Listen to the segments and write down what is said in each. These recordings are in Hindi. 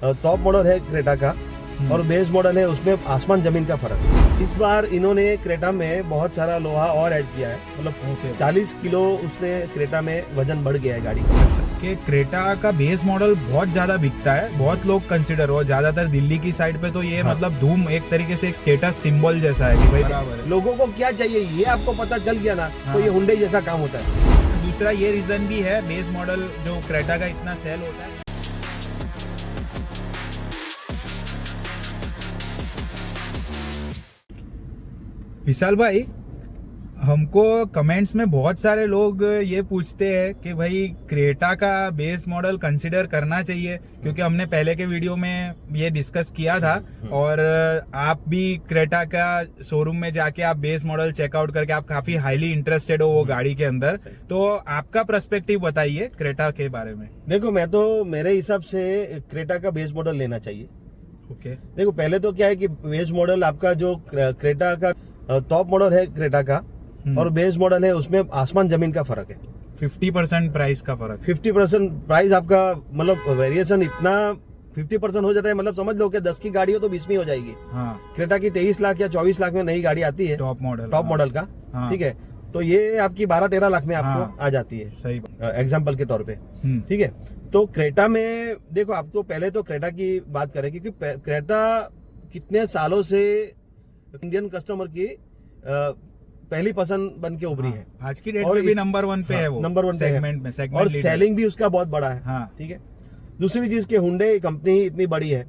टॉप मॉडल है क्रेटा का और बेस मॉडल है, उसमें आसमान जमीन का फर्क है। इस बार इन्होंने क्रेटा में बहुत सारा लोहा और ऐड किया है, मतलब 40 किलो उसने क्रेटा में वजन बढ़ गया है गाड़ी का। कि क्रेटा का बेस मॉडल बहुत ज्यादा बिकता है, बहुत लोग कंसिडर हो, ज्यादातर दिल्ली की साइड पे तो ये मतलब धूम एक तरीके से एक स्टेटस सिंबल जैसा है कि भाई लोगों को क्या चाहिए ये आपको पता चल गया ना, तो ये हुंडई जैसा काम होता है। दूसरा ये रीजन भी है, बेस मॉडल जो क्रेटा का इतना सेल होता है। विशाल भाई, हमको कमेंट्स में बहुत सारे लोग ये पूछते हैं कि भाई क्रेटा का बेस मॉडल कंसिडर करना चाहिए, क्योंकि हमने पहले के वीडियो में ये डिस्कस किया था और आप भी क्रेटा का शोरूम में जाके आप बेस मॉडल चेकआउट करके आप काफी हाईली इंटरेस्टेड हो वो गाड़ी के अंदर, तो आपका पर्सपेक्टिव बताइए क्रेटा के बारे में। देखो, मैं तो मेरे हिसाब से क्रेटा का बेस मॉडल लेना चाहिए। ओके, देखो पहले तो क्या है कि बेस मॉडल आपका जो क्रेटा का टॉप मॉडल है क्रेटा का और बेस मॉडल है, उसमें आसमान जमीन का फर्क है। 50% प्राइस का फर्क, 50% प्राइस आपका, मतलब वेरिएशन इतना 50% हो जाता है। मतलब समझ लो कि 10 की गाड़ी हो तो 20 में हो जाएगी। हाँ, क्रेटा की 23 लाख या 24 लाख में नई गाड़ी आती है टॉप मॉडल का। ठीक है, तो ये आपकी 12-13 लाख में आपको आ जाती है, सही एग्जाम्पल के तौर पे। ठीक है, तो क्रेटा में देखो, आपको पहले तो क्रेटा की बात करें, क्योंकि क्रेटा कितने सालों से इंडियन कस्टमर की पहली पसंद बन के उभरी है। आज की डेट में भी नंबर 1 पे है वो, नंबर 1 सेगमेंट में, सेगमेंट और सेलिंग भी उसका बहुत बड़ा है। हाँ। ठीक है, दूसरी चीज के हुंडई कंपनी ही इतनी बड़ी है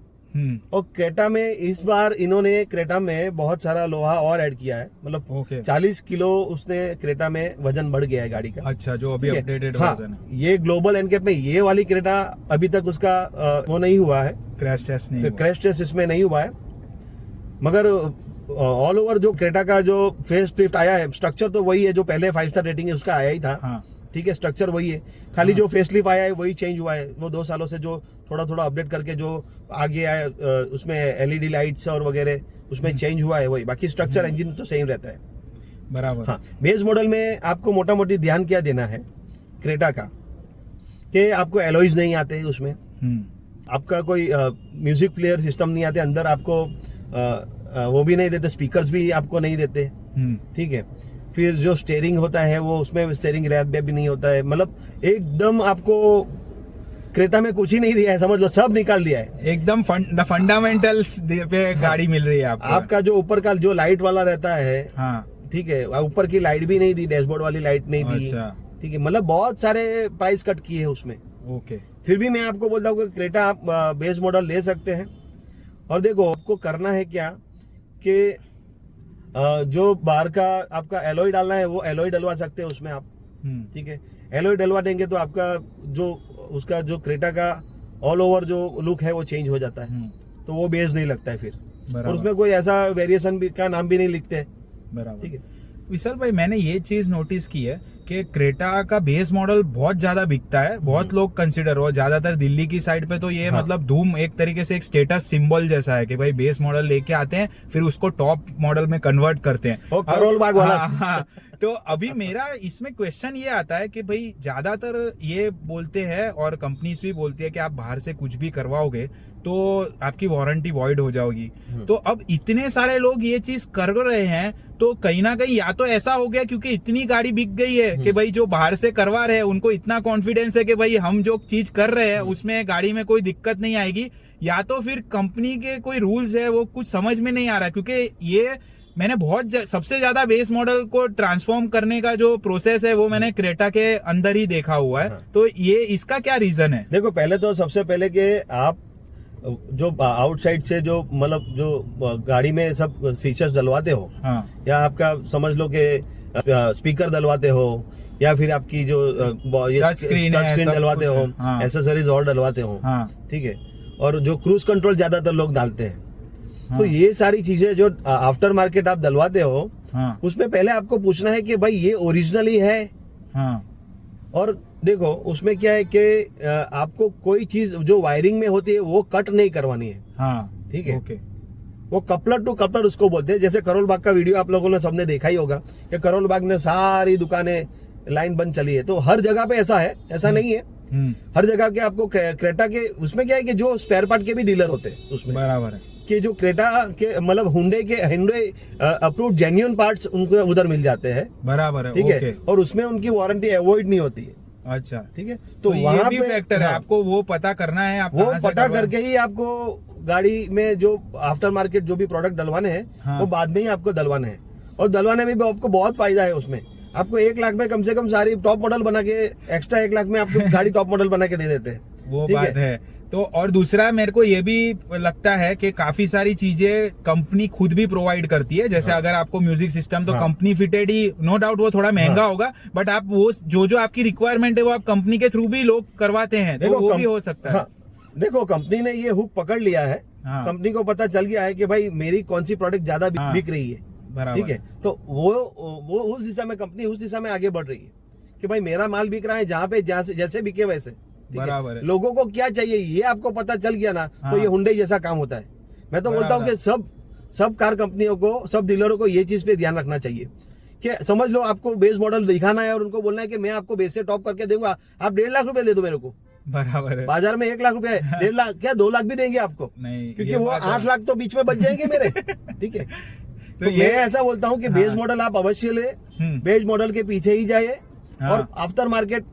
और क्रेटा में इस बार इन्होंने क्रेटा में बहुत सारा लोहा और ऐड किया है, मतलब 40 किलो उसने क्रेटा में वजन बढ़ गया है गाड़ी का। अच्छा, जो अभी अपडेटेड वर्जन है। ये ग्लोबल एनकेप में ये वाली क्रेटा अभी तक उसका वो नहीं हुआ है, क्रैश टेस्ट इसमें नहीं हुआ है, मगर ऑल ओवर जो क्रेटा का जो फेस लिफ्ट आया है, स्ट्रक्चर तो वही है जो पहले 5 स्टार रेटिंग है उसका आया ही था। हाँ। ठीक है, स्ट्रक्चर वही है, खाली जो फेस लिफ्ट आया है वही चेंज हुआ है। वो 2 सालों से जो थोड़ा थोड़ा अपडेट करके जो आगे आया, उसमें एलईडी लाइट्स और वगैरह उसमें चेंज हुआ है वही, बाकी स्ट्रक्चर इंजन तो सेम रहता है। बराबर। हाँ, बेस मॉडल में आपको मोटा मोटी ध्यान क्या देना है क्रेटा का, कि आपको एलॉयज नहीं आते उसमें, आपका कोई म्यूजिक प्लेयर सिस्टम नहीं आते अंदर, आपको वो भी नहीं देते, स्पीकर्स भी आपको नहीं देते। ठीक है, फिर जो स्टीयरिंग होता है वो उसमें स्टीयरिंग रैप भी नहीं होता है, मतलब एकदम आपको क्रेटा में कुछ ही नहीं दिया है, समझ लो सब निकाल दिया है। एकदम फंडामेंटल्स पे गाड़ी मिल रही है आपको। आपका जो ऊपर का जो लाइट वाला रहता है, ठीक है, ऊपर की लाइट भी नहीं दी, डैशबोर्ड वाली लाइट नहीं दी। ठीक है, मतलब बहुत सारे प्राइस कट किए हैं उसमें। ओके, फिर भी मैं आपको बोलता हूँ कि क्रेटा आप बेस मॉडल ले सकते हैं। और देखो, आपको करना है क्या कि जो बाहर का आपका एलॉय डालना है वो एलॉय डलवा सकते हैं उसमें आप। ठीक है, एलॉय डलवा देंगे तो आपका जो उसका जो क्रेटा का ऑल ओवर जो लुक है वो चेंज हो जाता है, तो वो बेस नहीं लगता है फिर, और उसमें कोई ऐसा वेरिएशन भी का नाम भी नहीं लिखते। बराबर। ठीक है विशाल भाई, मैंने ये चीज नोटिस की है कि क्रेटा का बेस मॉडल बहुत ज्यादा बिकता है, बहुत लोग कंसिडर हो, ज्यादातर दिल्ली की साइड पे तो ये मतलब धूम एक तरीके से एक स्टेटस सिंबल जैसा है कि भाई बेस मॉडल लेके आते हैं, फिर उसको टॉप मॉडल में कन्वर्ट करते हैं, और करोल बाग वाला। हाँ, तो अभी मेरा इसमें क्वेश्चन ये आता है कि भाई ज्यादातर ये बोलते हैं और कंपनीज भी बोलती है कि आप बाहर से कुछ भी करवाओगे तो आपकी वारंटी वॉइड हो जाएगी। तो अब इतने सारे लोग ये चीज कर रहे हैं, तो कहीं ना कहीं या तो ऐसा हो गया क्योंकि इतनी गाड़ी बिक गई है कि भाई जो बाहर से करवा रहे हैं उनको इतना कॉन्फिडेंस है कि भाई हम जो चीज कर रहे हैं उसमें गाड़ी में कोई दिक्कत नहीं आएगी, या तो फिर कंपनी के कोई रूल्स है वो कुछ समझ में नहीं आ रहा, क्योंकि ये मैंने सबसे ज्यादा बेस मॉडल को ट्रांसफॉर्म करने का जो प्रोसेस है वो मैंने क्रेटा के अंदर ही देखा हुआ है। तो ये इसका क्या रीजन है? देखो, पहले तो सबसे पहले कि आप जो आउटसाइड से जो मतलब जो गाड़ी में सब फीचर्स डलवाते हो, या आपका समझ लो कि स्पीकर डलवाते हो, या फिर आपकी जो टच स्क्रीन डलवाते हो, एसेसरीज और डलवाते हो। ठीक है, और जो क्रूज कंट्रोल ज्यादातर लोग डालते हैं। तो ये सारी चीजें जो आफ्टर मार्केट आप डलवाते हो, उसमें पहले आपको पूछना है कि भाई ये ओरिजिनली है। और देखो, उसमें क्या है कि आपको कोई चीज जो वायरिंग में होती है वो कट नहीं करवानी है। ठीक है, वो कपलर टू कपलर उसको बोलते हैं। जैसे करोल बाग का वीडियो आप लोगों ने सबने देखा ही होगा कि करोल बाग में सारी दुकानें लाइन बंद चली है, तो हर जगह पे ऐसा है, ऐसा नहीं है। हर जगह के आपको क्रेटा के उसमें क्या है कि जो स्पेयर पार्ट के भी डीलर होते हैं उसमें, बराबर है कि जो क्रेटा के मतलब हुंडई अप्रूव्ड जेन्युइन पार्ट्स उनको उधर मिल जाते हैं, बराबर है, ठीक ओके। है, और उसमें उनकी वारंटी अवॉइड नहीं होती है, अच्छा, ठीक है। तो वहाँ ये भी पे फैक्टर है, हाँ, आपको वो पता करना है, आप वो कहाँ से पता करवा- करके ही आपको गाड़ी में जो आफ्टर मार्केट जो भी प्रोडक्ट डलवाने हैं हाँ। वो बाद में ही आपको डलवाने हैं, और डलवाने में भी आपको बहुत फायदा है उसमें। आपको 1 लाख में कम से कम सारी टॉप मॉडल बना के, एक्स्ट्रा 1 लाख में आपको गाड़ी टॉप मॉडल बना के दे देते हैं, वो ठीक बात है। तो और दूसरा मेरे को ये भी लगता है कि काफी सारी चीजें कंपनी खुद भी प्रोवाइड करती है, जैसे अगर आपको म्यूजिक सिस्टम तो हाँ। कंपनी फिटेड ही, नो डाउट वो थोड़ा महंगा होगा, बट आप वो जो आपकी रिक्वायरमेंट है वो आप कंपनी के थ्रू भी लोग करवाते हैं, तो वो भी हो सकता है। हाँ, देखो कंपनी ने ये हुक पकड़ लिया है, हाँ। कंपनी को पता चल गया है कि भाई मेरी कौन सी प्रोडक्ट ज्यादा हाँ। बिक रही है, बराबर ठीक है, तो वो उस दिशा में कंपनी उस दिशा में आगे बढ़ रही है कि भाई मेरा माल बिक रहा है जहाँ पे जैसे बिके वैसे, ठीक बराबर है। लोगों को क्या चाहिए ये आपको पता चल गया ना, हाँ। तो ये हुंडई जैसा काम होता है। मैं तो बोलता हूँ कि सब कार कंपनियों को, सब डीलरों को ये चीज पे ध्यान रखना चाहिए कि समझ लो आपको बेस मॉडल दिखाना है और उनको बोलना है कि मैं आपको बेस से टॉप करके दूंगा, आप 1.5 लाख रुपए दे दो मेरे को, बराबर है, बाजार में 1 लाख रुपए है, 1.5 लाख क्या 2 लाख भी देंगे आपको, नहीं क्योंकि ये वो बात है। 8 लाख तो बीच में बच जाएंगे मेरे, ठीक है। तो ये- मैं ऐसा बोलता हूँ कि बेस मॉडल आप अवश्य ले, बेस मॉडल के पीछे ही जाइए, हाँ। और आफ्टर मार्केट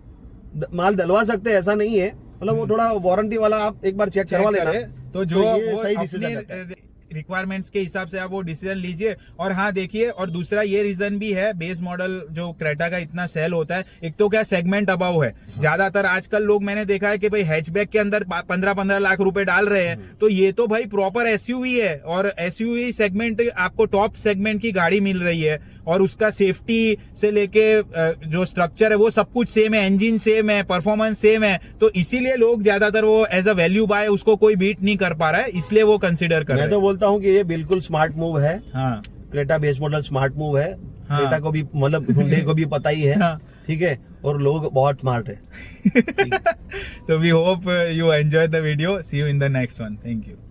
माल डलवा सकते हैं, ऐसा नहीं है, मतलब वो थोड़ा वारंटी वाला आप एक बार चेक करवा लेना, तो जो ये वो सही डिसीजन अपनी रहता है। रिक्वायरमेंट्स के हिसाब से आप वो डिसीजन लीजिए। और हाँ देखिए, और दूसरा ये रीजन भी है, बेस मॉडल जो क्रेटा का इतना सेल होता है, एक तो क्या सेगमेंट अबाव है, ज्यादातर आजकल लोग मैंने देखा है कि भाई हैचबैक के अंदर 15-15 लाख रुपए डाल रहे हैं, तो ये तो भाई प्रॉपर एसयूवी है, और एसयूवी सेगमेंट आपको टॉप सेगमेंट की गाड़ी मिल रही है, और उसका सेफ्टी से लेके जो स्ट्रक्चर है वो सब कुछ सेम है, इंजन सेम है, परफॉर्मेंस सेम है, तो इसीलिए लोग ज्यादातर वो एज अ वैल्यू बाय उसको कोई बीट नहीं कर पा रहा है, इसलिए वो कंसिडर कर रहे मैं तो हैं। बोलता हूँ कि ये बिल्कुल स्मार्ट मूव है, हाँ Creta base model smart move है, हाँ। क्रेटा को भी मतलब हुंडई को भी पता ही है, हाँ। ठीक है, और लोग बहुत स्मार्ट है। So we hope you enjoyed the video. See you in the next one. Thank you.